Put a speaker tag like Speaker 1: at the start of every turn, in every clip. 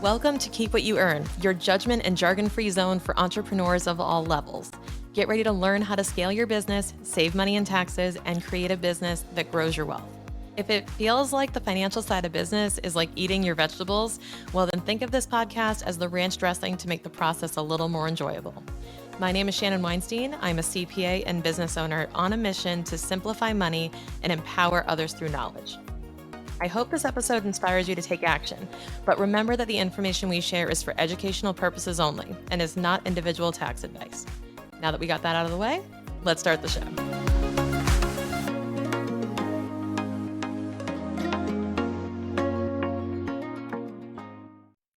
Speaker 1: Welcome to Keep What You Earn, your judgment and jargon-free zone for entrepreneurs of all levels. Get ready to learn how to scale your business, save money in taxes, and create a business that grows your wealth. If it feels like the financial side of business is like eating your vegetables, well, then think of this podcast as the ranch dressing to make the process a little more enjoyable. My name is Shannon Weinstein. I'm a CPA and business owner on a mission to simplify money and empower others through knowledge. I hope this episode inspires you to take action, but remember that the information we share is for educational purposes only and is not individual tax advice. Now that we got that out of the way, let's start the show.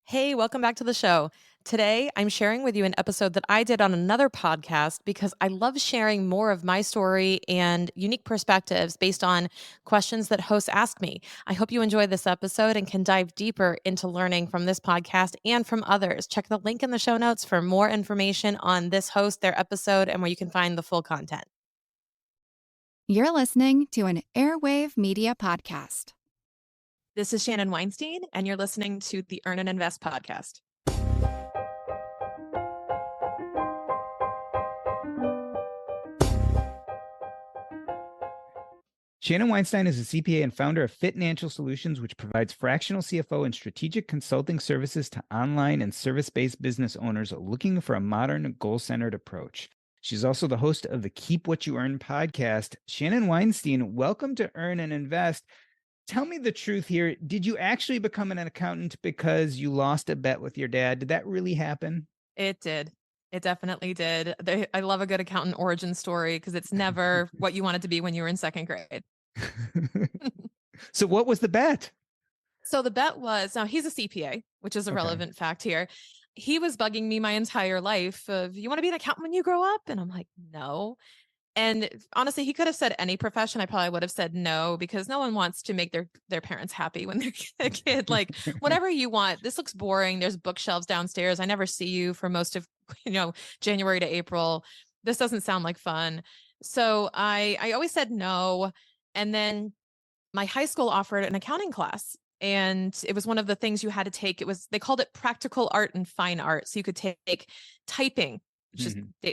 Speaker 1: Hey, welcome back to the show. Today, I'm sharing with you an episode that I did on another podcast because I love sharing more of my story and unique perspectives based on questions that hosts ask me. I hope you enjoy this episode and can dive deeper into learning from this podcast and from others. Check the link in the show notes for more information on this host, their episode, and where you can find the full content.
Speaker 2: You're listening to an Airwave Media Podcast.
Speaker 1: This is Shannon Weinstein, and you're listening to the Earn and Invest podcast.
Speaker 3: Shannon Weinstein is a CPA and founder of Fit Financial Solutions, which provides fractional CFO and strategic consulting services to online and service-based business owners looking for a modern, goal-centered approach. She's also the host of the Keep What You Earn podcast. Shannon Weinstein, welcome to Earn and Invest. Tell me the truth here. Did you actually become an accountant because you lost a bet with your dad? Did that really happen?
Speaker 1: It did. It definitely did. I love a good accountant origin story because it's never what you wanted to be when you were in second grade.
Speaker 3: So what was the bet?
Speaker 1: So the bet was, now he's a CPA, which is a relevant fact here. He was bugging me my entire life of, you want to be an accountant when you grow up? And I'm like, no. And honestly, he could have said any profession. I probably would have said no, because no one wants to make their parents happy when they're a kid. Like, whatever you want. This looks boring. There's bookshelves downstairs. I never see you for most of, January to April. This doesn't sound like fun. So I always said no. And then my high school offered an accounting class. And it was one of the things you had to take. They called it practical art and fine art. So you could take typing,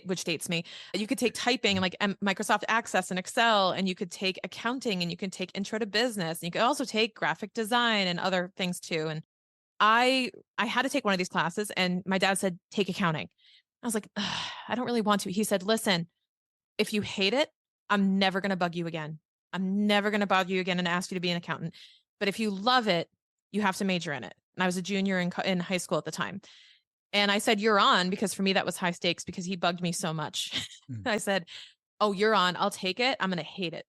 Speaker 1: which dates me. You could take typing and like Microsoft Access and Excel, and you could take accounting, and you could take intro to business. And you could also take graphic design and other things too. And I had to take one of these classes, and my dad said, take accounting. I was like, I don't really want to. He said, listen, if you hate it, I'm never going to bug you again. I'm never going to bug you again and ask you to be an accountant. But if you love it, you have to major in it. And I was a junior in high school at the time. And I said, you're on, because for me, that was high stakes because he bugged me so much. I said, oh, you're on. I'll take it. I'm going to hate it.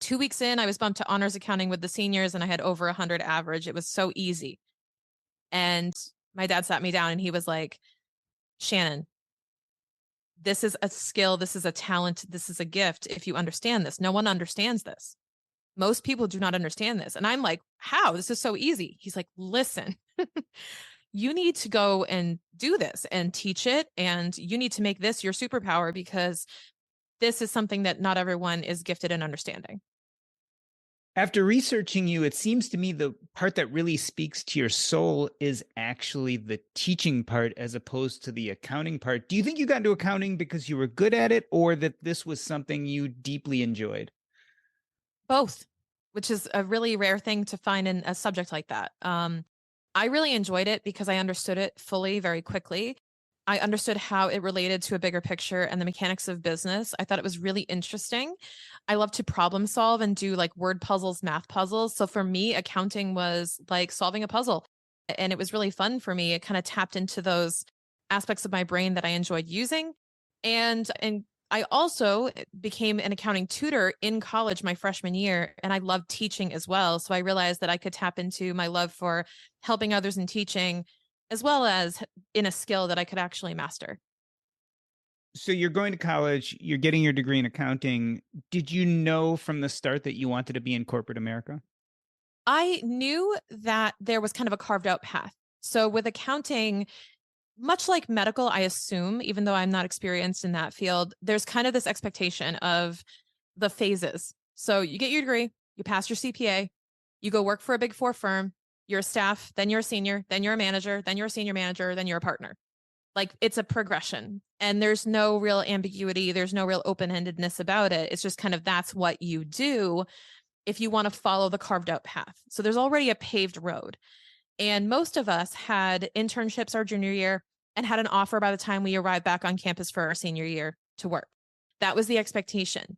Speaker 1: 2 weeks in, I was bumped to honors accounting with the seniors, and I had over 100 average. It was so easy. And my dad sat me down and he was like, Shannon, this is a skill. This is a talent. This is a gift. If you understand this, no one understands this. Most people do not understand this. And I'm like, how? This is so easy. He's like, listen, you need to go and do this and teach it. And you need to make this your superpower, because this is something that not everyone is gifted in understanding.
Speaker 3: After researching you, it seems to me the part that really speaks to your soul is actually the teaching part as opposed to the accounting part. Do you think you got into accounting because you were good at it, or that this was something you deeply enjoyed?
Speaker 1: Both, which is a really rare thing to find in a subject like that. I really enjoyed it because I understood it fully very quickly. I understood how it related to a bigger picture and the mechanics of business. I thought it was really interesting. I love to problem solve and do like word puzzles, math puzzles. So for me, accounting was like solving a puzzle. And it was really fun for me. It kind of tapped into those aspects of my brain that I enjoyed using. And I also became an accounting tutor in college my freshman year, and I loved teaching as well. So I realized that I could tap into my love for helping others in teaching, as well as in a skill that I could actually master.
Speaker 3: So you're going to college, you're getting your degree in accounting. Did you know from the start that you wanted to be in corporate America?
Speaker 1: I knew that there was kind of a carved out path. So with accounting, much like medical, I assume, even though I'm not experienced in that field, there's kind of this expectation of the phases. So you get your degree, you pass your CPA, you go work for a big four firm, you're a staff, then you're a senior, then you're a manager, then you're a senior manager, then you're a partner. Like it's a progression and there's no real ambiguity. There's no real open-endedness about it. It's just kind of, that's what you do if you want to follow the carved out path. So there's already a paved road. And most of us had internships our junior year and had an offer by the time we arrived back on campus for our senior year to work. That was the expectation.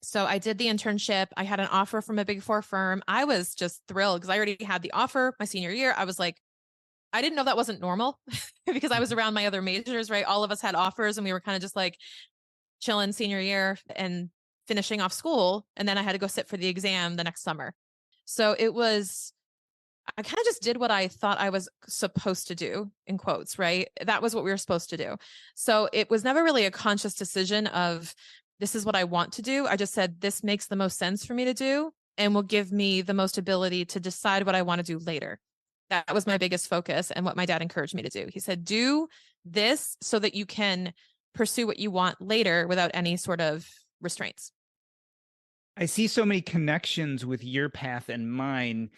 Speaker 1: So I did the internship. I had an offer from a Big Four firm. I was just thrilled because I already had the offer my senior year. I was like, I didn't know that wasn't normal because I was around my other majors, right? All of us had offers and we were kind of just like chilling senior year and finishing off school. And then I had to go sit for the exam the next summer. So it was, I kind of just did what I thought I was supposed to do, in quotes, right? That was what we were supposed to do. So it was never really a conscious decision of this is what I want to do. I just said, this makes the most sense for me to do and will give me the most ability to decide what I want to do later. That was my biggest focus and what my dad encouraged me to do. He said, do this so that you can pursue what you want later without any sort of restraints.
Speaker 3: I see so many connections with your path and mine.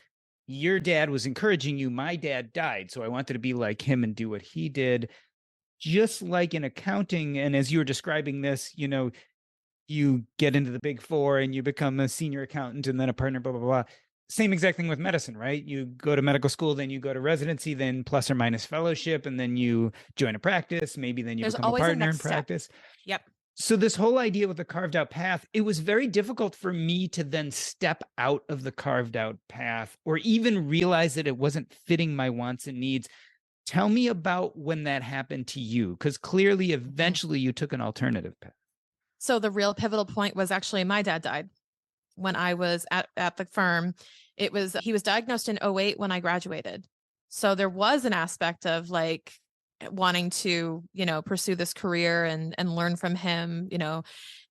Speaker 3: Your dad was encouraging you. My dad died, so I wanted to be like him and do what he did. Just like in accounting, and as you were describing this, you know, you get into the Big Four and you become a senior accountant and then a partner, blah, blah, blah. Same exact thing with medicine, right? You go to medical school, then you go to residency, then plus or minus fellowship, and then you join a practice. Maybe then you
Speaker 1: There's
Speaker 3: become a
Speaker 1: always a
Speaker 3: partner in
Speaker 1: next step.
Speaker 3: practice.
Speaker 1: Yep.
Speaker 3: So this whole idea with the carved out path, it was very difficult for me to then step out of the carved out path or even realize that it wasn't fitting my wants and needs. Tell me about when that happened to you, because clearly, eventually you took an alternative path.
Speaker 1: So the real pivotal point was actually my dad died when I was at the firm. He was diagnosed in 2008 when I graduated. So there was an aspect of like wanting to, you know, pursue this career and learn from him, you know,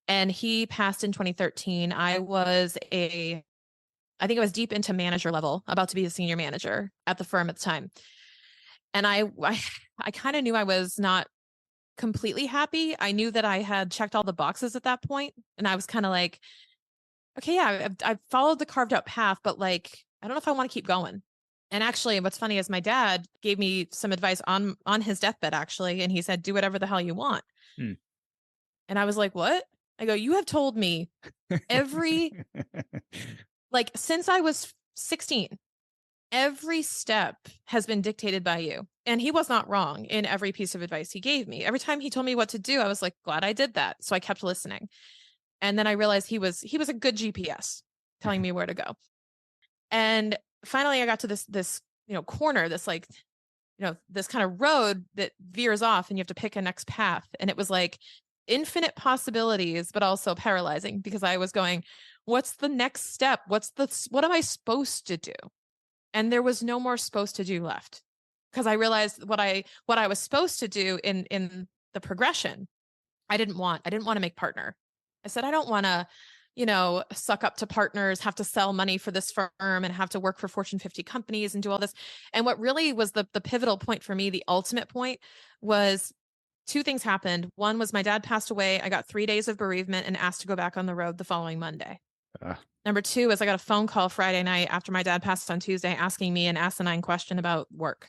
Speaker 1: and he passed in 2013. I think I was deep into manager level, about to be a senior manager at the firm at the time. And I kind of knew I was not completely happy. I knew that I had checked all the boxes at that point, and I was kind of like, okay, yeah, I've followed the carved out path, but like, I don't know if I want to keep going. And actually, what's funny is my dad gave me some advice on his deathbed, actually, and he said, do whatever the hell you want. And I was like, what? I go, you have told me like since I was 16, every step has been dictated by you. And he was not wrong in every piece of advice he gave me. Every time he told me what to do, I was like, glad I did that. So I kept listening. And then I realized he was a good GPS telling me where to go. And finally I got to this, you know, corner, this like, you know, this kind of road that veers off and you have to pick a next path. And it was like infinite possibilities, but also paralyzing because I was going, what's the next step? What am I supposed to do? And there was no more supposed to do left because I realized what I was supposed to do in the progression. I didn't want to make partner. I said, I don't want to, you know, suck up to partners, have to sell money for this firm and have to work for Fortune 50 companies and do all this. And what really was the pivotal point for me, the ultimate point, was two things happened. One was my dad passed away. I got 3 days of bereavement and asked to go back on the road the following Monday. Number two is I got a phone call Friday night after my dad passed on Tuesday asking me an asinine question about work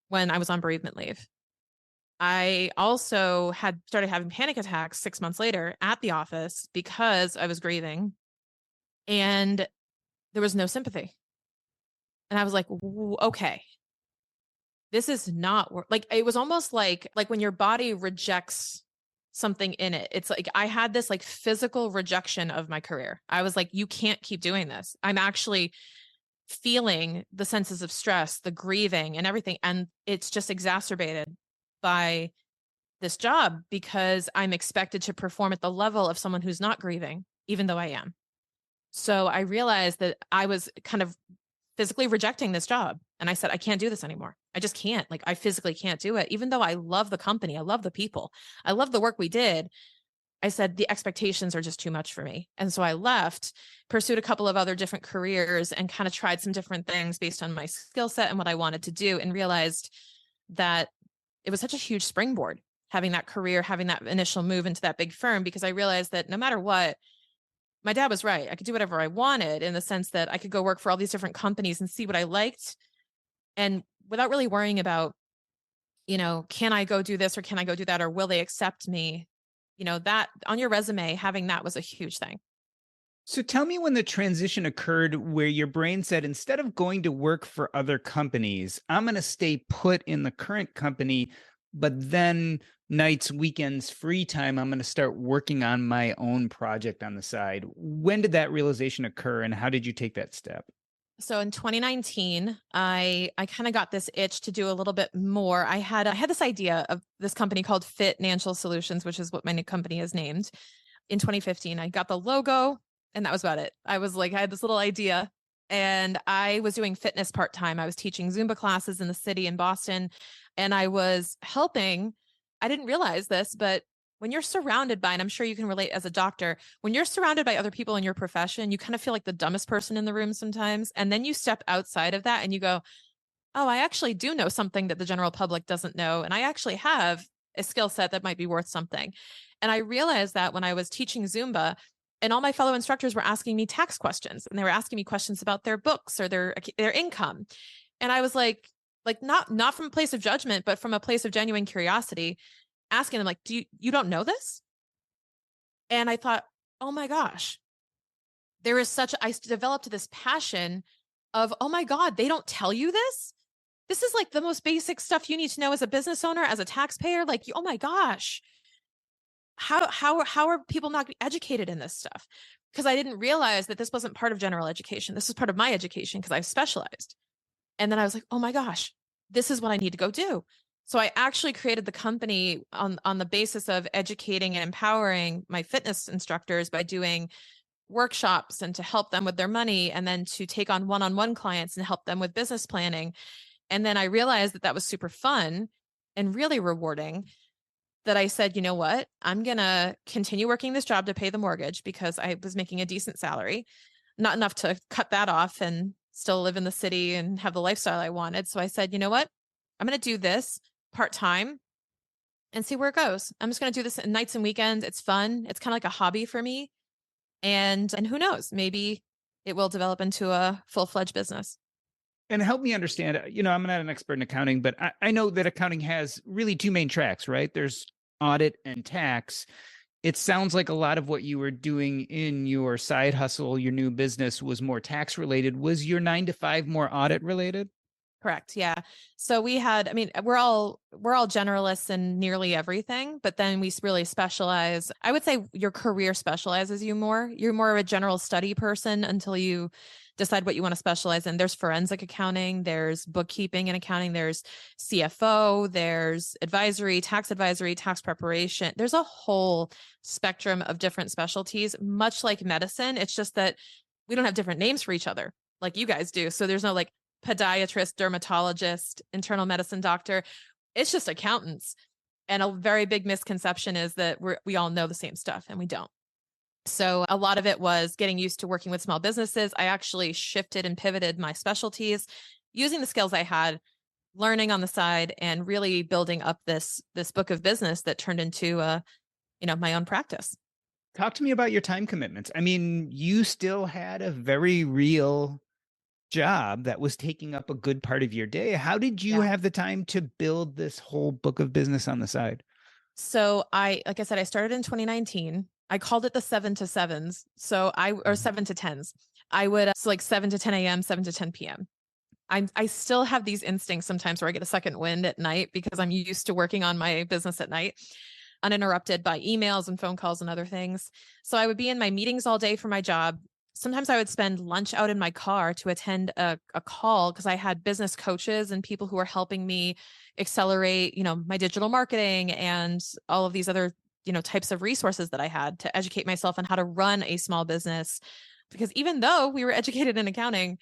Speaker 1: when I was on bereavement leave. I also had started having panic attacks 6 months later at the office because I was grieving and there was no sympathy. And I was like, okay, this is not like, it was almost like when your body rejects something in it. It's like, I had this like physical rejection of my career. I was like, you can't keep doing this. I'm actually feeling the senses of stress, the grieving and everything. And it's just exacerbated by this job because I'm expected to perform at the level of someone who's not grieving, even though I am. So I realized that I was kind of physically rejecting this job. And I said, I can't do this anymore. I just can't. Like, I physically can't do it. Even though I love the company, I love the people, I love the work we did. I said, the expectations are just too much for me. And so I left, pursued a couple of other different careers and kind of tried some different things based on my skill set and what I wanted to do, and realized that it was such a huge springboard having that career, having that initial move into that big firm, because I realized that no matter what, my dad was right. I could do whatever I wanted in the sense that I could go work for all these different companies and see what I liked. And without really worrying about, can I go do this or can I go do that? Or will they accept me? That on your resume, having that was a huge thing.
Speaker 3: So tell me when the transition occurred where your brain said, instead of going to work for other companies, I'm going to stay put in the current company, but then nights, weekends, free time, I'm going to start working on my own project on the side. When did that realization occur and how did you take that step?
Speaker 1: So in 2019, I kind of got this itch to do a little bit more. I had this idea of this company called Fit Financial Solutions, which is what my new company is named. In 2015, I got the logo and that was about it. I was like, I had this little idea and I was doing fitness part-time. I was teaching Zumba classes in the city in Boston and I was helping. I didn't realize this, but when you're surrounded by, and I'm sure you can relate as a doctor, when you're surrounded by other people in your profession, you kind of feel like the dumbest person in the room sometimes. And then you step outside of that and you go, oh, I actually do know something that the general public doesn't know. And I actually have a skill set that might be worth something. And I realized that when I was teaching Zumba, and all my fellow instructors were asking me tax questions and they were asking me questions about their books or their income. And I was like not from a place of judgment, but from a place of genuine curiosity, asking them like, you don't know this? And I thought, oh my gosh, I developed this passion of, oh my God, they don't tell you this? This is like the most basic stuff you need to know as a business owner, as a taxpayer. Like, oh my gosh, how are people not educated in this stuff? Because I didn't realize that this wasn't part of general education. This was part of my education because I've specialized. And then I was like, oh my gosh, this is what I need to go do. So I actually created the company on the basis of educating and empowering my fitness instructors by doing workshops and to help them with their money and then to take on one-on-one clients and help them with business planning. And then I realized that was super fun and really rewarding, that I said, you know what, I'm going to continue working this job to pay the mortgage because I was making a decent salary, not enough to cut that off and still live in the city and have the lifestyle I wanted. So I said, you know what, I'm going to do this part-time and see where it goes. I'm just going to do this nights and weekends. It's fun. It's kind of like a hobby for me. And who knows, maybe it will develop into a full-fledged business.
Speaker 3: And help me understand, I'm not an expert in accounting, but I know that accounting has really two main tracks, right? There's audit and tax. It sounds like a lot of what you were doing in your side hustle, your new business, was more tax related. Was your 9 to 5 more audit related?
Speaker 1: Correct. Yeah. So we're all generalists in nearly everything, but then we really specialize. I would say your career specializes you more. You're more of a general study person until you decide what you want to specialize in. There's forensic accounting, there's bookkeeping and accounting, there's CFO, there's tax advisory, tax preparation. There's a whole spectrum of different specialties, much like medicine. It's just that we don't have different names for each other like you guys do. So there's no like podiatrist, dermatologist, internal medicine doctor. It's just accountants. And a very big misconception is that we all know the same stuff, and we don't. So a lot of it was getting used to working with small businesses. I actually shifted and pivoted my specialties using the skills I had, learning on the side, and really building up this book of business that turned into my own practice.
Speaker 3: Talk to me about your time commitments. I mean, you still had a very real job that was taking up a good part of your day. How did you have the time to build this whole book of business on the side?
Speaker 1: So like I said, I started in 2019. I called it the 7 to 7s. Or 7 to 10s. I would, so like 7 to 10 a.m., 7 to 10 p.m. I still have these instincts sometimes where I get a second wind at night because I'm used to working on my business at night, uninterrupted by emails and phone calls and other things. So I would be in my meetings all day for my job. Sometimes I would spend lunch out in my car to attend a call because I had business coaches and people who were helping me accelerate, my digital marketing and all of these other, types of resources that I had to educate myself on how to run a small business. Because even though we were educated in accounting,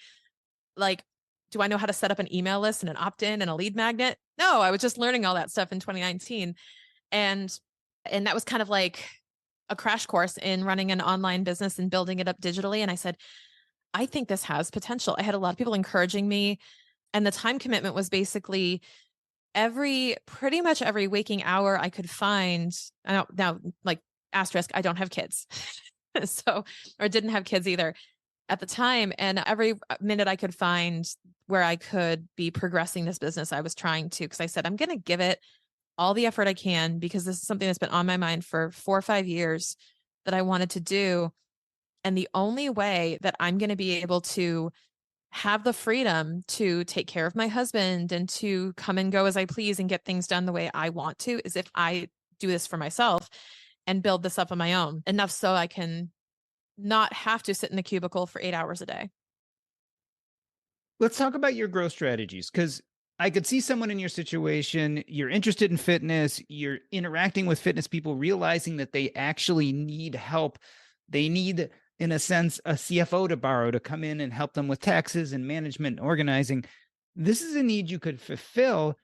Speaker 1: like, do I know how to set up an email list and an opt-in and a lead magnet? No, I was just learning all that stuff in 2019. And that was kind of like a crash course in running an online business and building it up digitally. And I said, I think this has potential. I had a lot of people encouraging me. And the time commitment was basically pretty much every waking hour I could find. Now, like asterisk, I don't have kids. So, or didn't have kids either at the time. And every minute I could find where I could be progressing this business, I was trying to, because I said, I'm going to give it all the effort I can, because this is something that's been on my mind for 4 or 5 years that I wanted to do. And the only way that I'm going to be able to have the freedom to take care of my husband and to come and go as I please and get things done the way I want to is if I do this for myself and build this up on my own, enough so I can not have to sit in the cubicle for 8 hours a day.
Speaker 3: Let's talk about your growth strategies, because I could see someone in your situation, you're interested in fitness, you're interacting with fitness people, realizing that they actually need help. They need, in a sense, a CFO to borrow to come in and help them with taxes and management and organizing. This is a need you could fulfill.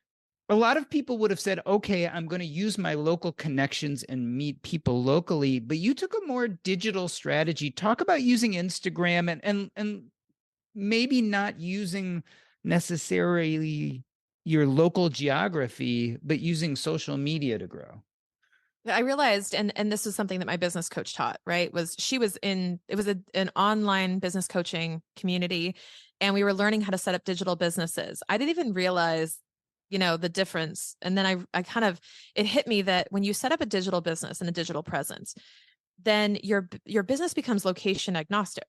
Speaker 3: A lot of people would have said, okay, I'm going to use my local connections and meet people locally, but you took a more digital strategy. Talk about using Instagram and maybe not using necessarily your local geography, but using social media to grow.
Speaker 1: I realized, and this was something that my business coach taught, right? It was an online business coaching community, and we were learning how to set up digital businesses. I didn't even realize, the difference. And then it hit me that when you set up a digital business and a digital presence, then your business becomes location agnostic,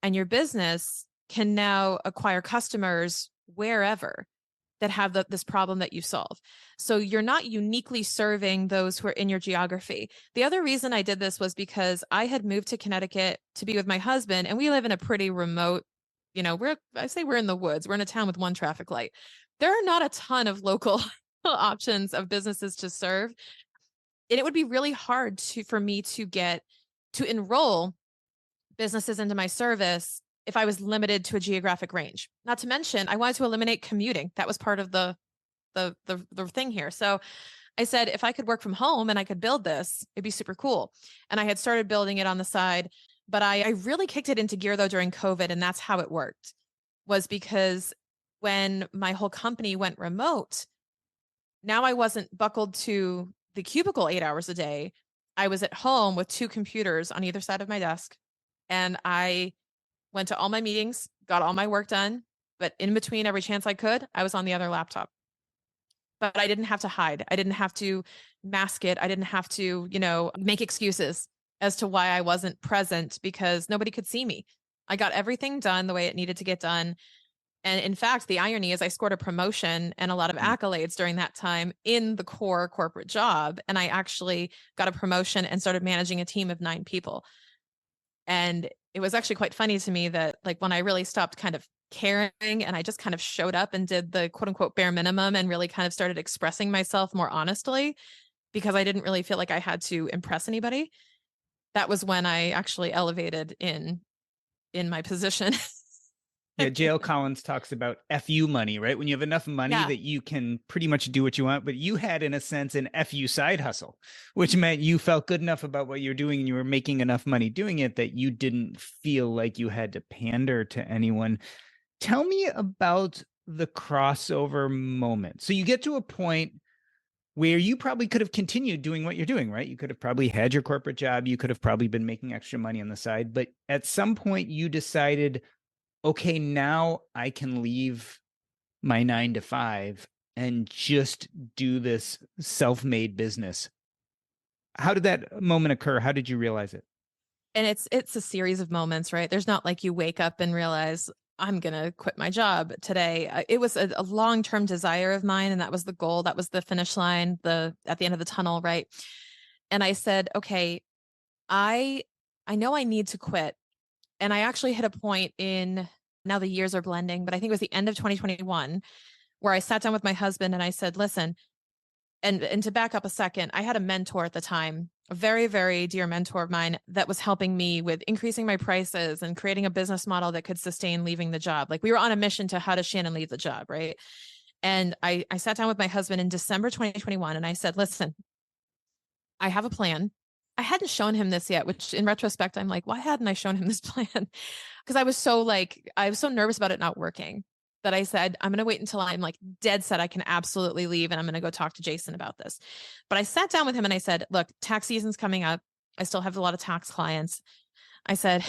Speaker 1: and your business can now acquire customers wherever that have this problem that you solve. So you're not uniquely serving those who are in your geography. The other reason I did this was because I had moved to Connecticut to be with my husband, and we live in a pretty remote, I say we're in the woods. We're in a town with one traffic light. There are not a ton of local options of businesses to serve. And it would be really hard for me to enroll businesses into my service if I was limited to a geographic range. Not to mention, I wanted to eliminate commuting. That was part of the thing here. So I said, if I could work from home and I could build this, it'd be super cool. And I had started building it on the side, but I really kicked it into gear though during COVID. And that's how it worked, was because when my whole company went remote, now I wasn't buckled to the cubicle 8 hours a day. I was at home with 2 computers on either side of my desk. And I went to all my meetings, got all my work done, but in between every chance I could, I was on the other laptop. But I didn't have to hide. I didn't have to mask it. I didn't have to, make excuses as to why I wasn't present, because nobody could see me. I got everything done the way it needed to get done. And in fact, the irony is I scored a promotion and a lot of accolades during that time in the core corporate job. And I actually got a promotion and started managing a team of 9 people. And it was actually quite funny to me that, like, when I really stopped kind of caring and I just kind of showed up and did the quote unquote bare minimum and really kind of started expressing myself more honestly, because I didn't really feel like I had to impress anybody. That was when I actually elevated in my position.
Speaker 3: Yeah, J.L. Collins talks about FU money, right? When you have enough money that you can pretty much do what you want, but you had, in a sense, an FU side hustle, which meant you felt good enough about what you're doing and you were making enough money doing it that you didn't feel like you had to pander to anyone. Tell me about the crossover moment. So you get to a point where you probably could have continued doing what you're doing, right? You could have probably had your corporate job. You could have probably been making extra money on the side. But at some point you decided, okay, now I can leave my 9 to 5 and just do this self-made business. How did that moment occur? How did you realize it?
Speaker 1: And it's a series of moments, right? There's not like you wake up and realize I'm going to quit my job today. It was a long-term desire of mine. And that was the goal. That was the finish line, at the end of the tunnel. Right. And I said, okay, I know I need to quit. And I actually hit a point now the years are blending, but I think it was the end of 2021 where I sat down with my husband and I said, listen, and to back up a second, I had a mentor at the time, a very, very dear mentor of mine that was helping me with increasing my prices and creating a business model that could sustain leaving the job. Like, we were on a mission to how does Shannon leave the job, right? And I sat down with my husband in December 2021 and I said, listen, I have a plan. I hadn't shown him this yet, which in retrospect, I'm like, why hadn't I shown him this plan? Because I was so nervous about it not working that I said, I'm going to wait until I'm like dead set I can absolutely leave. And I'm going to go talk to Jason about this. But I sat down with him and I said, look, tax season's coming up. I still have a lot of tax clients. I said,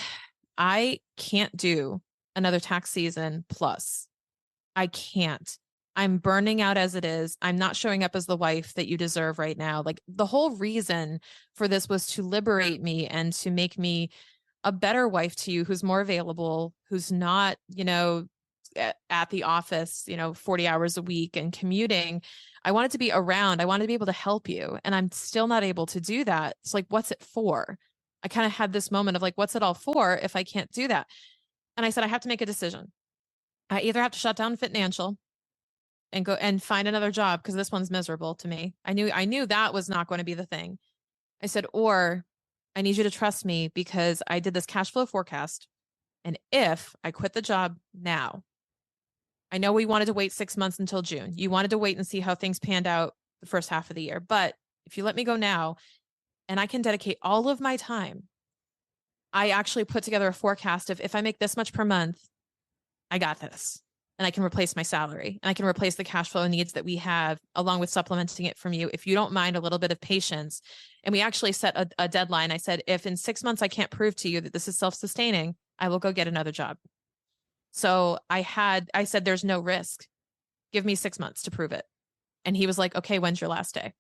Speaker 1: I can't do another tax season plus. I can't. I'm burning out as it is. I'm not showing up as the wife that you deserve right now. Like the whole reason for this was to liberate me and to make me a better wife to you, who's more available, who's not, at the office, 40 hours a week and commuting. I wanted to be around. I wanted to be able to help you. And I'm still not able to do that. It's like, what's it for? I kind of had this moment of like, what's it all for if I can't do that? And I said, I have to make a decision. I either have to shut down financial and go and find another job because this one's miserable to me. I knew that was not going to be the thing. I said, or I need you to trust me because I did this cash flow forecast. And if I quit the job now, I know we wanted to wait 6 months until June. You wanted to wait and see how things panned out the first half of the year. But if you let me go now and I can dedicate all of my time, I actually put together a forecast of if I make this much per month, I got this. And I can replace my salary and I can replace the cash flow needs that we have along with supplementing it from you. If you don't mind a little bit of patience. And we actually set a deadline. I said, if in 6 months I can't prove to you that this is self-sustaining, I will go get another job. So I said, there's no risk. Give me 6 months to prove it. And he was like, okay, when's your last day?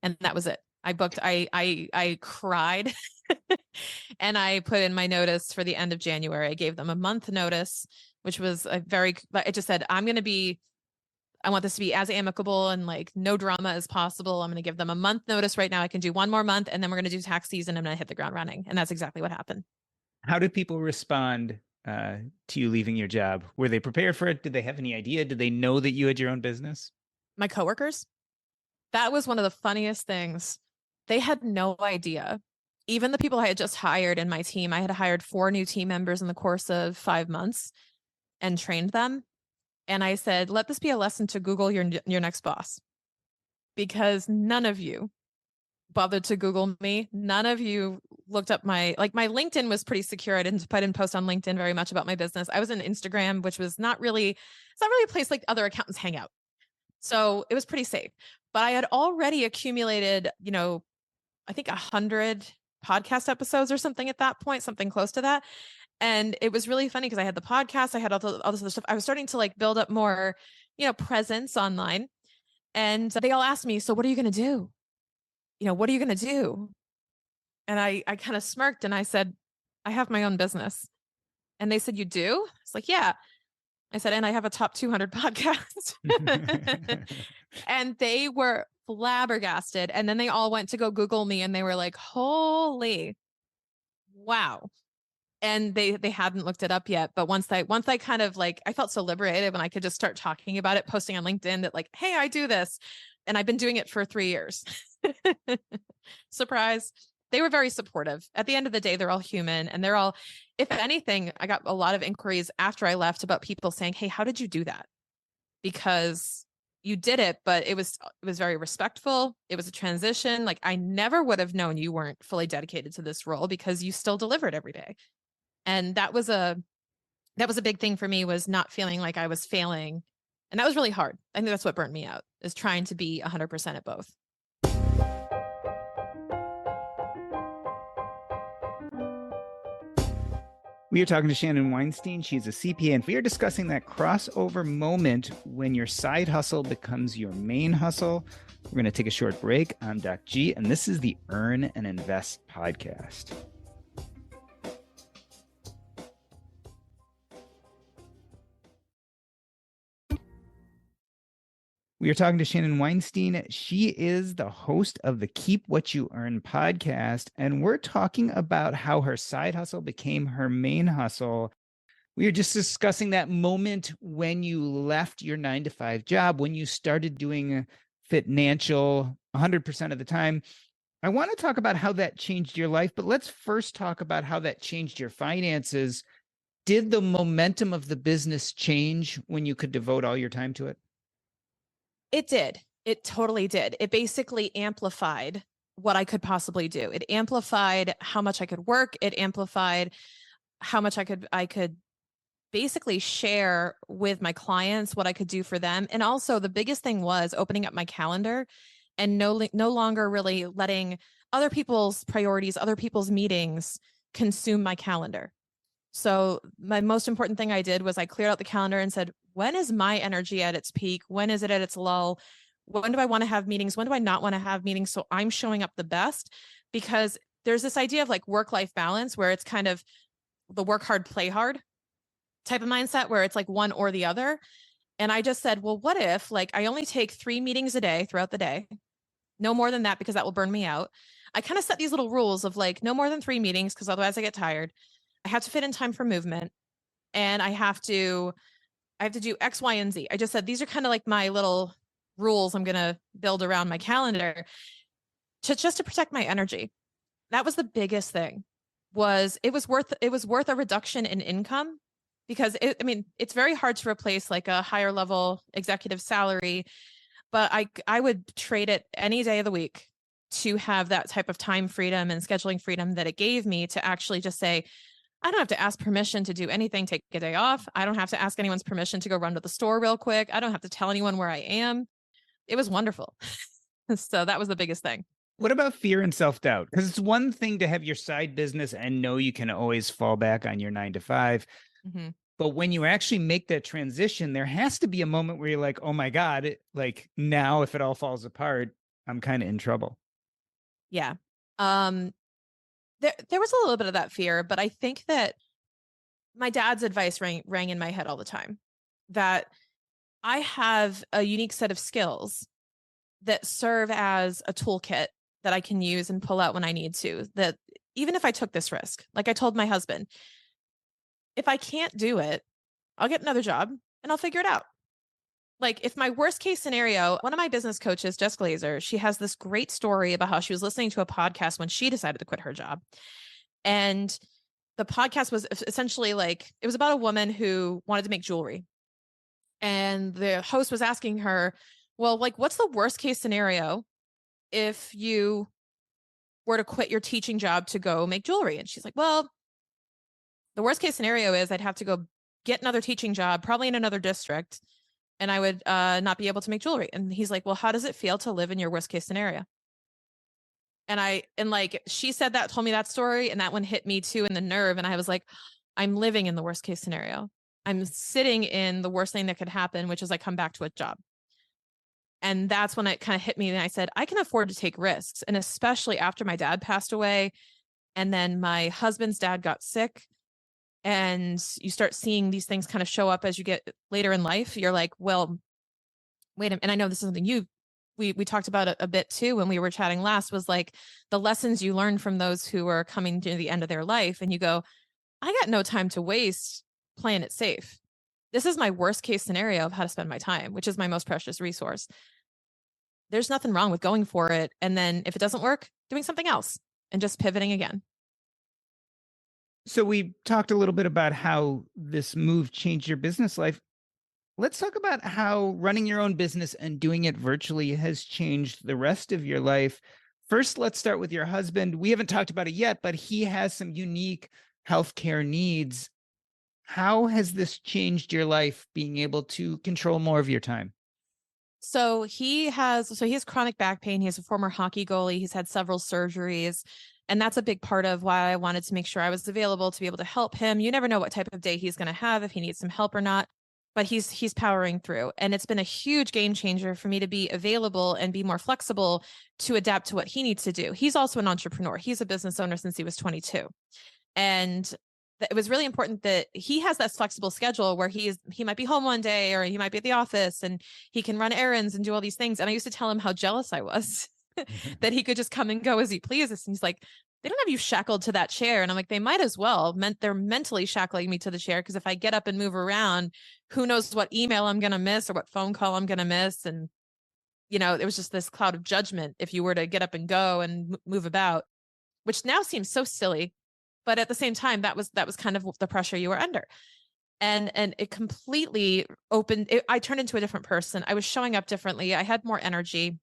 Speaker 1: And that was it. I cried and I put in my notice for the end of January. I gave them a month notice, which was I just said, I want this to be as amicable and like no drama as possible. I'm going to give them a month notice right now. I can do one more month and then we're going to do tax season. I'm going to hit the ground running. And that's exactly what happened.
Speaker 3: How did people respond to you leaving your job? Were they prepared for it? Did they have any idea? Did they know that you had your own business?
Speaker 1: My coworkers, that was one of the funniest things. They had no idea. Even the people I had just hired in my team, I had hired 4 new team members in the course of 5 months and trained them. And I said, let this be a lesson to Google your next boss, because none of you bothered to Google me. None of you looked up my LinkedIn was pretty secure. I didn't post on LinkedIn very much about my business. I was on Instagram, which was it's not really a place like other accountants hang out. So it was pretty safe. But I had already accumulated, I think 100 podcast episodes or something at that point, something close to that. And it was really funny because I had the podcast, I had all this other stuff. I was starting to like build up more, presence online. And they all asked me, so what are you going to do? What are you going to do? And I kind of smirked and I said, I have my own business. And they said, you do? It's like, yeah. I said, and I have a top 200 podcast. And they were flabbergasted. And then they all went to go Google me and they were like, holy, wow. And they hadn't looked it up yet. But once I kind of like, I felt so liberated when I could just start talking about it, posting on LinkedIn that like, hey, I do this. And I've been doing it for 3 years. Surprise. They were very supportive. At the end of the day, they're all human and they're all, if anything, I got a lot of inquiries after I left about people saying, hey, how did you do that? Because you did it, but it was very respectful. It was a transition. Like I never would have known you weren't fully dedicated to this role because you still delivered every day. And that was a big thing for me, was not feeling like I was failing. And that was really hard. I think that's what burnt me out, is trying to be 100% at both.
Speaker 3: We are talking to Shannon Weinstein. She's a CPA, and we are discussing that crossover moment when your side hustle becomes your main hustle. We're going to take a short break. I'm Doc G, and this is the Earn and Invest podcast. We are talking to Shannon Weinstein. She is the host of the Keep What You Earn podcast, and we're talking about how her side hustle became her main hustle. We are just discussing that moment when you left your 9-to-5 job, when you started doing financial 100% of the time. I want to talk about how that changed your life, but let's first talk about how that changed your finances. Did the momentum of the business change when you could devote all your time to it?
Speaker 1: It did. It totally did. It basically amplified what I could possibly do. It amplified how much I could work. It amplified how much I could basically share with my clients, what I could do for them. And also the biggest thing was opening up my calendar and no longer really letting other people's priorities, other people's meetings consume my calendar. So my most important thing I did was I cleared out the calendar and said, when is my energy at its peak? When is it at its lull? When do I want to have meetings? When do I not want to have meetings? So I'm showing up the best, because there's this idea of like work-life balance where it's kind of the work hard, play hard type of mindset where it's like one or the other. And I just said, well, what if like I only take 3 meetings a day throughout the day? No more than that, because that will burn me out. I kind of set these little rules of like no more than 3 meetings, because otherwise I get tired. I have to fit in time for movement, and I have to do X, Y, and Z. I just said these are kind of like my little rules I'm going to build around my calendar to protect my energy. That was the biggest thing. It was worth a reduction in income, because it's very hard to replace like a higher level executive salary, but I would trade it any day of the week to have that type of time freedom and scheduling freedom that it gave me to actually just say, I don't have to ask permission to do anything, take a day off. I don't have to ask anyone's permission to go run to the store real quick. I don't have to tell anyone where I am. It was wonderful. So that was the biggest thing.
Speaker 3: What about fear and self-doubt? Because it's one thing to have your side business and know you can always fall back on your 9 to 5.
Speaker 1: Mm-hmm.
Speaker 3: But when you actually make that transition, there has to be a moment where you're like, oh my God, like now if it all falls apart, I'm kind of in trouble.
Speaker 1: Yeah. There was a little bit of that fear, but I think that my dad's advice rang in my head all the time, that I have a unique set of skills that serve as a toolkit that I can use and pull out when I need to. That even if I took this risk, like I told my husband, if I can't do it, I'll get another job and I'll figure it out. Like if my worst case scenario, one of my business coaches, Jess Glazer, she has this great story about how she was listening to a podcast when she decided to quit her job. And the podcast was essentially like, it was about a woman who wanted to make jewelry. And the host was asking her, well, like, what's the worst case scenario if you were to quit your teaching job to go make jewelry? And she's like, well, the worst case scenario is I'd have to go get another teaching job, probably in another district, and I would not be able to make jewelry. And he's like, well, how does it feel to live in your worst case scenario? And like she said that, told me that story, and that one hit me too in the nerve. And I was like, I'm living in the worst case scenario. I'm sitting in the worst thing that could happen, which is I come back to a job. And that's when it kind of hit me. And I said, I can afford to take risks. And especially after my dad passed away, and then my husband's dad got sick, and you start seeing these things kind of show up as you get later in life. You're like, well, wait a minute. And I know this is something we talked about a bit too when we were chatting last, was like the lessons you learn from those who are coming to the end of their life. And you go, I got no time to waste playing it safe. This is my worst case scenario of how to spend my time, which is my most precious resource. There's nothing wrong with going for it. And then if it doesn't work, doing something else and just pivoting again.
Speaker 3: So we talked a little bit about how this move changed your business life. Let's talk about how running your own business and doing it virtually has changed the rest of your life. First, let's start with your husband. We haven't talked about it yet, but he has some unique healthcare needs. How has this changed your life, being able to control more of your time?
Speaker 1: So he has chronic back pain. He is a former hockey goalie. He's had several surgeries. And that's a big part of why I wanted to make sure I was available to be able to help him. You never know what type of day he's going to have, if he needs some help or not, but he's powering through. And it's been a huge game changer for me to be available and be more flexible to adapt to what he needs to do. He's also an entrepreneur. He's a business owner since he was 22. And it was really important that he has that flexible schedule where he might be home one day, or he might be at the office, and he can run errands and do all these things. And I used to tell him how jealous I was that he could just come and go as he pleases. And he's like, they don't have you shackled to that chair. And I'm like, they might as well. They're mentally shackling me to the chair, because if I get up and move around, who knows what email I'm going to miss or what phone call I'm going to miss. And, it was just this cloud of judgment if you were to get up and go and move about, which now seems so silly. But at the same time, that was kind of the pressure you were under. And it completely opened. I turned into a different person. I was showing up differently. I had more energy.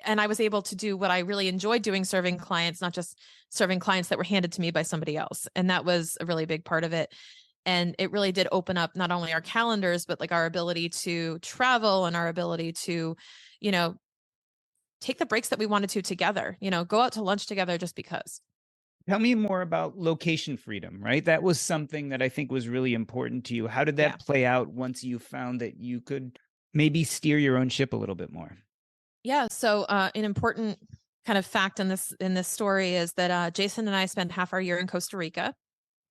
Speaker 1: And I was able to do what I really enjoyed doing, serving clients, not just serving clients that were handed to me by somebody else. And that was a really big part of it. And it really did open up not only our calendars, but like our ability to travel and our ability to, take the breaks that we wanted to together, go out to lunch together just because.
Speaker 3: Tell me more about location freedom, right? That was something that I think was really important to you. How did
Speaker 1: Yeah.
Speaker 3: that play out once you found that you could maybe steer your own ship a little bit more?
Speaker 1: Yeah. So an important kind of fact in this story is that Jason and I spent half our year in Costa Rica.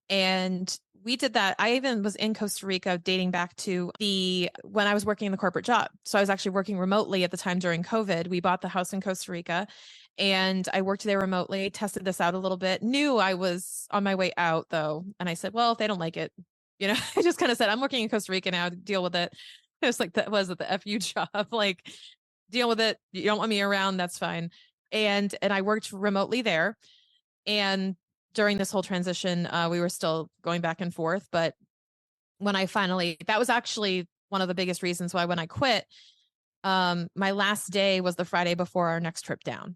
Speaker 1: And we did that. I even was in Costa Rica dating back to the when I was working in the corporate job. So I was actually working remotely at the time during COVID. We bought the house in Costa Rica and I worked there remotely, tested this out a little bit, knew I was on my way out though. And I said, well, if they don't like it, I just kind of said, I'm working in Costa Rica now, deal with it. It was like, that was at the FU job. Like, deal with it. You don't want me around. That's fine. And I worked remotely there. And during this whole transition, we were still going back and forth. But when I finally, that was actually one of the biggest reasons why when I quit, my last day was the Friday before our next trip down.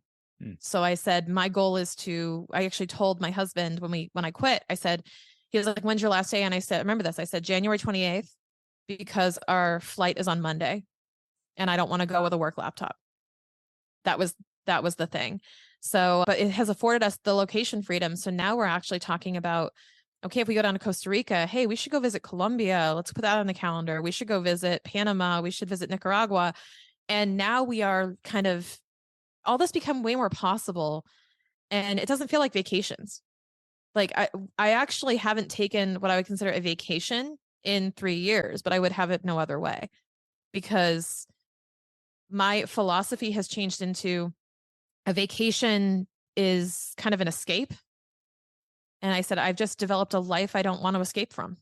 Speaker 1: So I said, my goal is I actually told my husband when I quit, I said, he was like, when's your last day? And I said, remember this, I said, January 28th, because our flight is on Monday and I don't want to go with a work laptop. That was the thing. So, but it has afforded us the location freedom. So now we're actually talking about, okay, if we go down to Costa Rica, hey, we should go visit Colombia. Let's put that on the calendar. We should go visit Panama. We should visit Nicaragua. And now we are kind of all this become way more possible. And it doesn't feel like vacations. Like I actually haven't taken what I would consider a vacation in 3 years, but I would have it no other way because my philosophy has changed into a vacation is kind of an escape. And I said, I've just developed a life I don't want to escape from.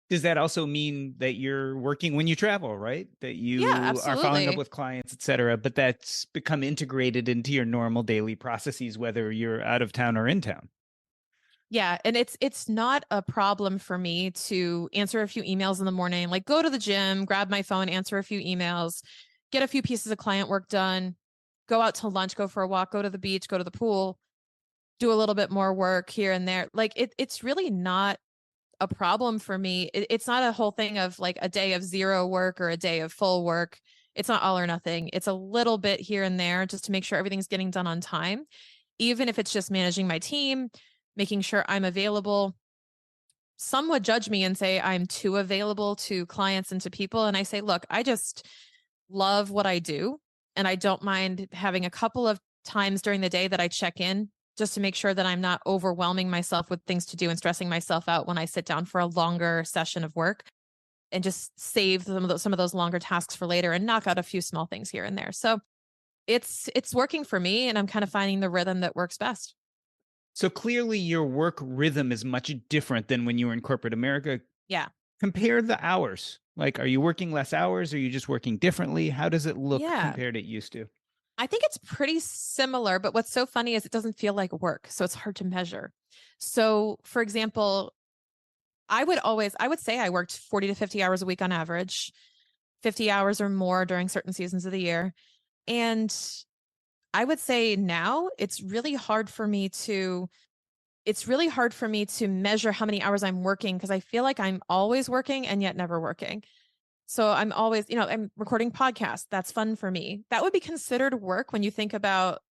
Speaker 3: Does that also mean that you're working when you travel, right? That you
Speaker 1: Yeah,
Speaker 3: are following up
Speaker 1: absolutely.
Speaker 3: with clients, et cetera, but that's become integrated into your normal daily processes, whether you're out of town or in town?
Speaker 1: Yeah, and it's not a problem for me to answer a few emails in the morning, like go to the gym, grab my phone, answer a few emails, get a few pieces of client work done, go out to lunch, go for a walk, go to the beach, go to the pool, do a little bit more work here and there. Like it's really not a problem for me. It's not a whole thing of like a day of zero work or a day of full work. It's not all or nothing. It's a little bit here and there just to make sure everything's getting done on time, even if it's just managing my team, making sure I'm available. Some would judge me and say I'm too available to clients and to people. And I say, look, I just love what I do. And I don't mind having a couple of times during the day that I check in just to make sure that I'm not overwhelming myself with things to do and stressing myself out when I sit down for a longer session of work and just save some of those longer tasks for later and knock out a few small things here and there. So it's working for me and I'm kind of finding the rhythm that works best.
Speaker 3: So clearly your work rhythm is much different than when you were in corporate America.
Speaker 1: Yeah.
Speaker 3: Compare the hours. Like, are you working less hours? Are you just working differently? How does it look
Speaker 1: Yeah.
Speaker 3: compared to it used to?
Speaker 1: I think it's pretty similar, but what's so funny is it doesn't feel like work. So it's hard to measure. So, for example, I would say I worked 40 to 50 hours a week on average, 50 hours or more during certain seasons of the year. And I would say now it's really hard for me to measure how many hours I'm working because I feel like I'm always working and yet never working. So I'm always, I'm recording podcasts. That's fun for me. That would be considered work when you think about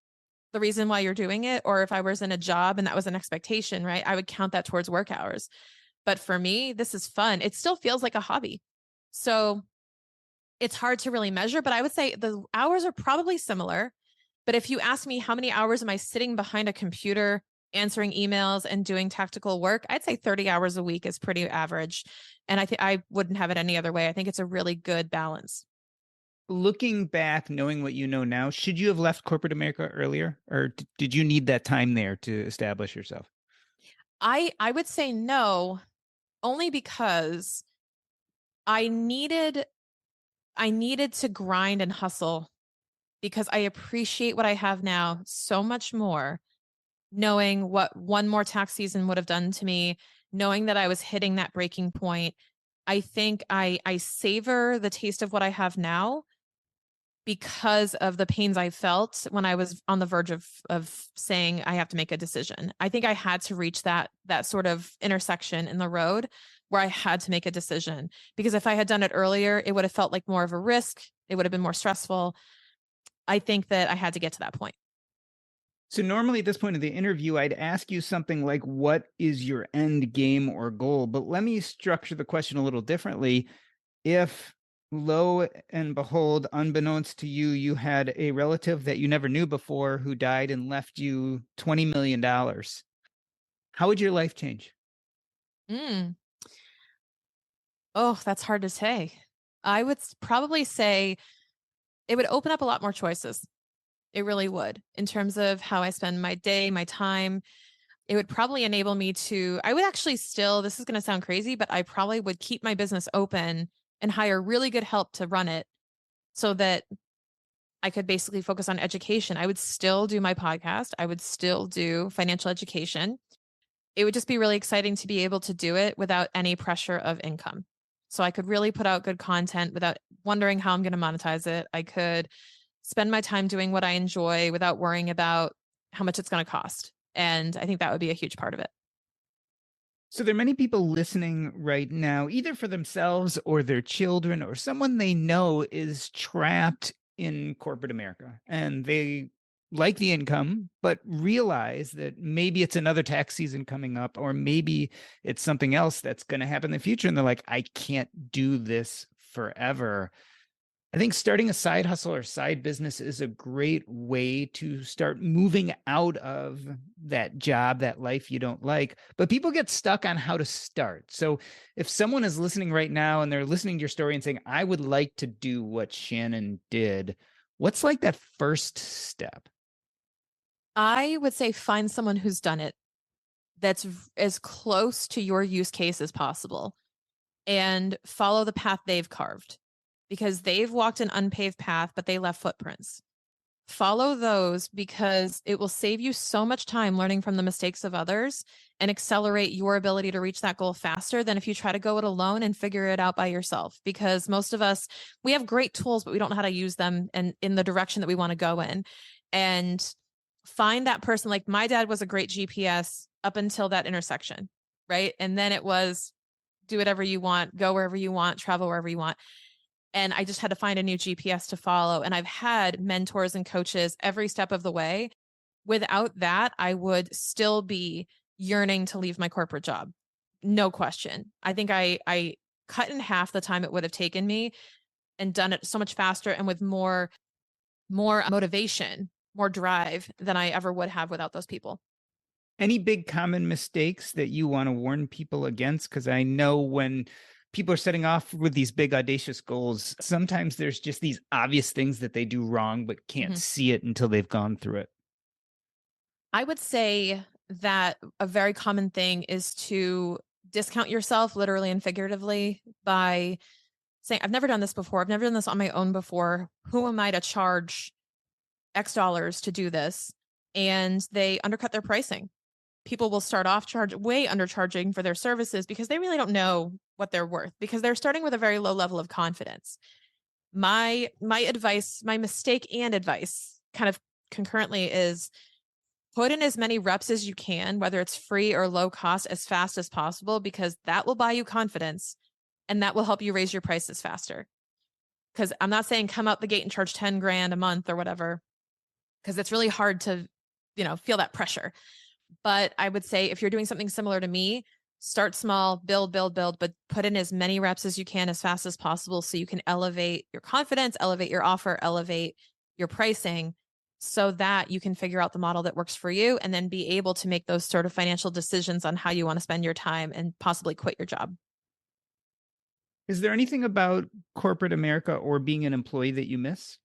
Speaker 1: the reason why you're doing it. Or if I was in a job and that was an expectation, right? I would count that towards work hours. But for me, this is fun. It still feels like a hobby. So it's hard to really measure, but I would say the hours are probably similar. But if you ask me how many hours am I sitting behind a computer answering emails and doing tactical work, I'd say 30 hours a week is pretty average. And I think I wouldn't have it any other way. I think it's a really good balance.
Speaker 3: Looking back, knowing what you know now, should you have left corporate America earlier, or did you need that time there to establish yourself?
Speaker 1: I would say no, only because I needed I needed to grind and hustle because I appreciate what I have now so much more, knowing what one more tax season would have done to me, knowing that I was hitting that breaking point. I think I savor the taste of what I have now because of the pains I felt when I was on the verge of saying I have to make a decision. I think I had to reach that sort of intersection in the road where I had to make a decision because if I had done it earlier, it would have felt like more of a risk. It would have been more stressful. I think that I had to get to that point.
Speaker 3: So normally at this point of the interview, I'd ask you something like, what is your end game or goal? But let me structure the question a little differently. If lo and behold, unbeknownst to you, you had a relative that you never knew before who died and left you $20 million, how would your life change?
Speaker 1: Mm. Oh, that's hard to say. I would probably say it would open up a lot more choices. It really would, in terms of how I spend my day, my time. It would probably enable me to, I would actually still, this is going to sound crazy, but I probably would keep my business open and hire really good help to run it so that I could basically focus on education. I would still do my podcast. I would still do financial education. It would just be really exciting to be able to do it without any pressure of income. So I could really put out good content without wondering how I'm going to monetize it. I could spend my time doing what I enjoy without worrying about how much it's going to cost. And I think that would be a huge part of it.
Speaker 3: So there are many people listening right now, either for themselves or their children or someone they know is trapped in corporate America, and they like the income, but realize that maybe it's another tax season coming up, or maybe it's something else that's going to happen in the future. And they're like, I can't do this forever. I think starting a side hustle or side business is a great way to start moving out of that job, that life you don't like. But people get stuck on how to start. So if someone is listening right now and they're listening to your story and saying, I would like to do what Shannon did, what's like that first step?
Speaker 1: I would say find someone who's done it that's as close to your use case as possible and follow the path they've carved because they've walked an unpaved path, but they left footprints. Follow those because it will save you so much time learning from the mistakes of others and accelerate your ability to reach that goal faster than if you try to go it alone and figure it out by yourself. Because most of us, we have great tools, but we don't know how to use them and in the direction that we want to go in. And find that person. Like my dad was a great GPS up until that intersection, right? And then it was do whatever you want, go wherever you want, travel wherever you want. And I just had to find a new GPS to follow. And I've had mentors and coaches every step of the way. Without that, I would still be yearning to leave my corporate job. No question. I think I cut in half the time it would have taken me and done it so much faster and with more motivation, more drive than I ever would have without those people.
Speaker 3: Any big common mistakes that you want to warn people against? Because I know when people are setting off with these big audacious goals, sometimes there's just these obvious things that they do wrong, but can't see it until they've gone through it.
Speaker 1: I would say that a very common thing is to discount yourself literally and figuratively by saying, I've never done this before. I've never done this on my own before. Who am I to charge X dollars to do this? And they undercut their pricing. People will start off way undercharging for their services because they really don't know what they're worth because they're starting with a very low level of confidence. My advice, my mistake and advice kind of concurrently is put in as many reps as you can, whether it's free or low cost, as fast as possible, because that will buy you confidence and that will help you raise your prices faster. Because I'm not saying come out the gate and charge 10 grand a month or whatever, because it's really hard to, feel that pressure. But I would say if you're doing something similar to me, start small, build, but put in as many reps as you can as fast as possible so you can elevate your confidence, elevate your offer, elevate your pricing so that you can figure out the model that works for you and then be able to make those sort of financial decisions on how you want to spend your time and possibly quit your job.
Speaker 3: Is there anything about corporate America or being an employee that you miss?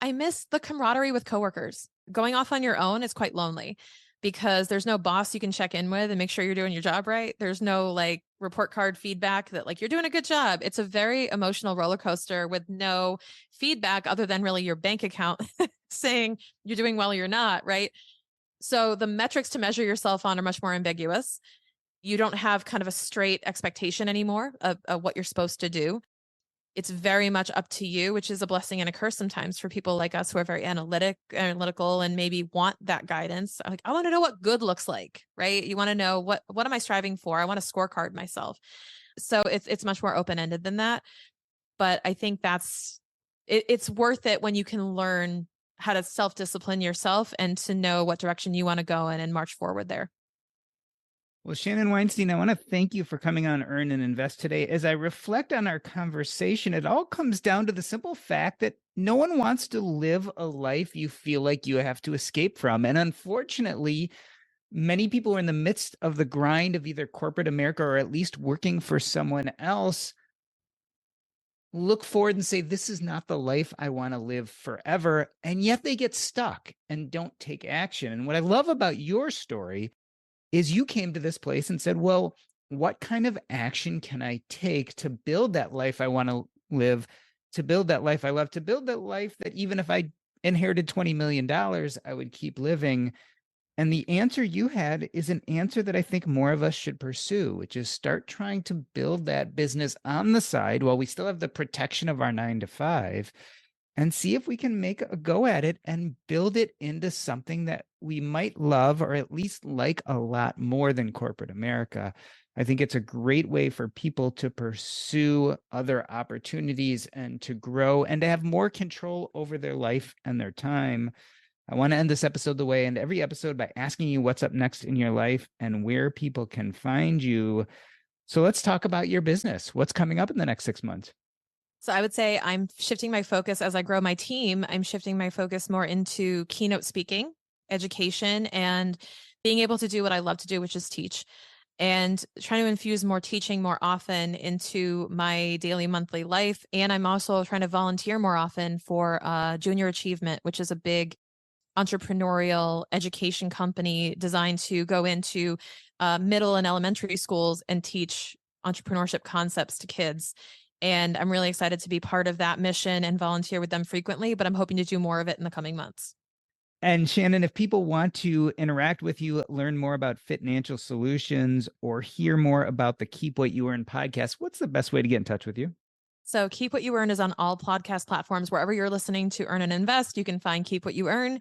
Speaker 1: I miss the camaraderie with coworkers. Going off on your own is quite lonely because there's no boss you can check in with and make sure you're doing your job right. There's no report card feedback that you're doing a good job. It's a very emotional roller coaster with no feedback other than really your bank account saying you're doing well or you're not, right? So the metrics to measure yourself on are much more ambiguous. You don't have kind of a straight expectation anymore of what you're supposed to do. It's very much up to you, which is a blessing and a curse sometimes for people like us who are very analytical and maybe want that guidance. I want to know what good looks like, right? You want to know what am I striving for? I want to scorecard myself. So it's much more open-ended than that. But I think it's worth it when you can learn how to self-discipline yourself and to know what direction you want to go in and march forward there.
Speaker 3: Well, Shannon Weinstein, I want to thank you for coming on Earn and Invest today. As I reflect on our conversation, it all comes down to the simple fact that no one wants to live a life you feel like you have to escape from. And unfortunately, many people are in the midst of the grind of either corporate America or at least working for someone else, look forward and say, this is not the life I want to live forever. And yet they get stuck and don't take action. And what I love about your story is you came to this place and said, well, what kind of action can I take to build that life I want to live, to build that life I love, to build that life that even if I inherited $20 million, I would keep living. And the answer you had is an answer that I think more of us should pursue, which is start trying to build that business on the side while we still have the protection of our 9-to-5, and see if we can make a go at it and build it into something that we might love, or at least like a lot more than corporate America. I think it's a great way for people to pursue other opportunities and to grow and to have more control over their life and their time. I want to end this episode the way I end every episode by asking you what's up next in your life and where people can find you. So let's talk about your business. What's coming up in the next 6 months?
Speaker 1: So I would say I'm shifting my focus as I grow my team. I'm shifting my focus more into keynote speaking, education, and being able to do what I love to do, which is teach, and trying to infuse more teaching more often into my daily, monthly life. And I'm also trying to volunteer more often for Junior Achievement, which is a big entrepreneurial education company designed to go into middle and elementary schools and teach entrepreneurship concepts to kids. And I'm really excited to be part of that mission and volunteer with them frequently, but I'm hoping to do more of it in the coming months.
Speaker 3: And Shannon, if people want to interact with you, learn more about Financial Solutions, or hear more about the Keep What You Earn podcast, what's the best way to get in touch with you?
Speaker 1: So Keep What You Earn is on all podcast platforms. Wherever you're listening to Earn and Invest, you can find Keep What You Earn,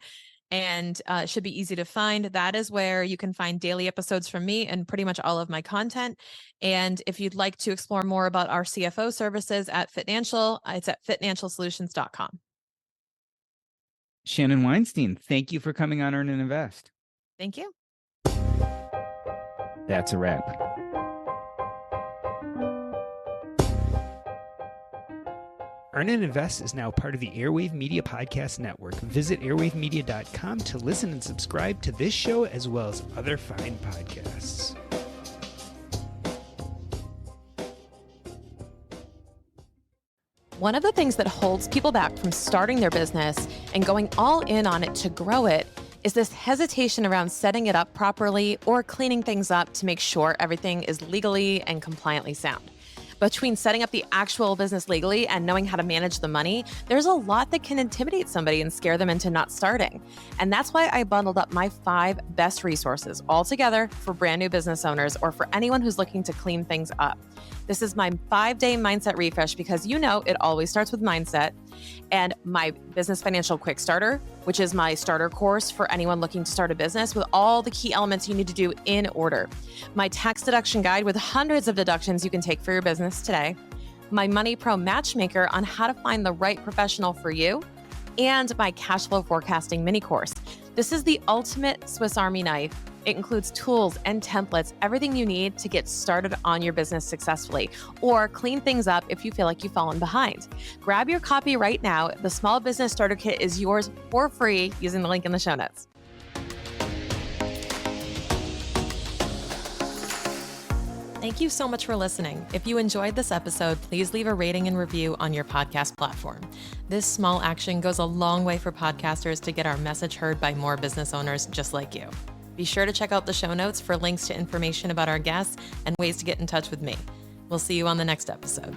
Speaker 1: and it should be easy to find. That is where you can find daily episodes from me and pretty much all of my content. And if you'd like to explore more about our CFO services at Financial, it's at financialsolutions.com.
Speaker 3: Shannon Weinstein, thank you for coming on Earn and Invest.
Speaker 1: Thank you.
Speaker 3: That's a wrap. Earn and Invest is now part of the Airwave Media Podcast Network. Visit airwavemedia.com to listen and subscribe to this show as well as other fine podcasts.
Speaker 1: One of the things that holds people back from starting their business and going all in on it to grow it is this hesitation around setting it up properly or cleaning things up to make sure everything is legally and compliantly sound. Between setting up the actual business legally and knowing how to manage the money, there's a lot that can intimidate somebody and scare them into not starting. And that's why I bundled up my 5 best resources all together for brand new business owners or for anyone who's looking to clean things up. This is my 5-day mindset refresh because you know it always starts with mindset, and my business financial quick starter, which is my starter course for anyone looking to start a business with all the key elements you need to do in order. My tax deduction guide with hundreds of deductions you can take for your business today. My Money Pro matchmaker on how to find the right professional for you, and my cash flow forecasting mini course. This is the ultimate Swiss Army knife. It includes tools and templates, everything you need to get started on your business successfully or clean things up if you feel like you've fallen behind. Grab your copy right now. The Small Business Starter Kit is yours for free using the link in the show notes. Thank you so much for listening. If you enjoyed this episode, please leave a rating and review on your podcast platform. This small action goes a long way for podcasters to get our message heard by more business owners just like you. Be sure to check out the show notes for links to information about our guests and ways to get in touch with me. We'll see you on the next episode.